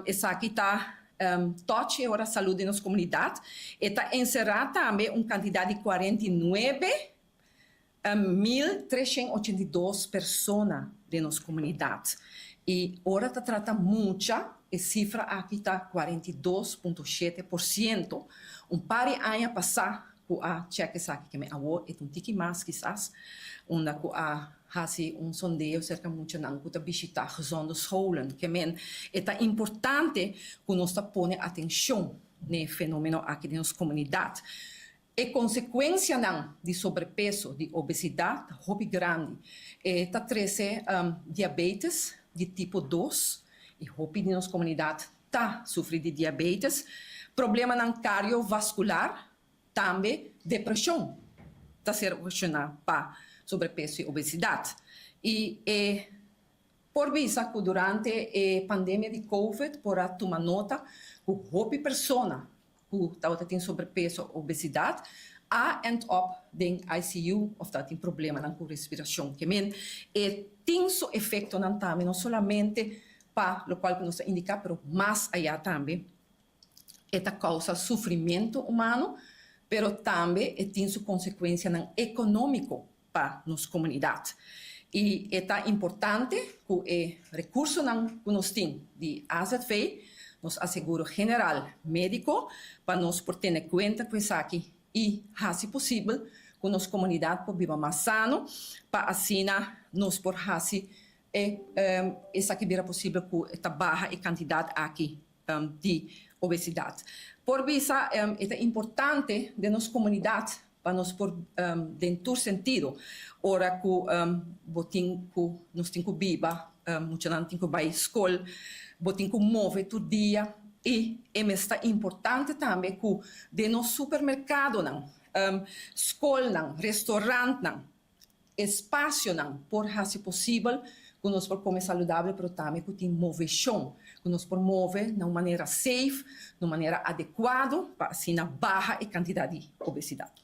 Essa aqui está toque a saúde nas comunidades e está encerrada também uma quantidade de 49.382 pessoas de nossa comunidade. E agora está tratando muita, a cifra aqui está 42,7%. Um par de anos passados, a cheque aqui que me avô é um tique mais quizás, onde a hasi sondeio cerca muito não que visitar gezonde scholen que men é importante que nós põe atenção no fenômeno aqui na nossa comunidade. E consequência não de sobrepeso, de obesidade, hobby grande, está trazendo diabetes de tipo 2 e hobby de nossa comunidade está sofrendo de diabetes, problema não cardiovascular, também depressão, está sendo relacionado para sobrepeso e obesidade. E por vista que durante a pandemia de Covid, por tomar nota, que houve pessoas que têm sobrepeso e obesidade, end up em ICU, ou tem problema com respiração, que tem seu efeito também, não somente para o qual nos indica, mas mais allá também, causa sofrimento humano, mas também tem sua consequência econômica para nossa comunidade. E é importante que o recurso que nós temos de AZV, nos asseguro general médico, para nós por ter em conta com isso aqui e, se possível, que nossa comunidade pode viver mais sano, para assim nós por isso aqui vira possível com esta baixa quantidade aqui de obesidade. Por isso, é importante de nossa comunidade para nós por dentro sentido, ora que nós temos que viver, muita gente tem que ir à escola, tem que mover todo dia, e é importante também que de no supermercado, escola, restaurante, espaço, por se possível, que nós por comer saudável, mas também que tem moveção, que nós por mover de uma maneira safe, de uma maneira adequada, para assim baixa a quantidade de obesidade.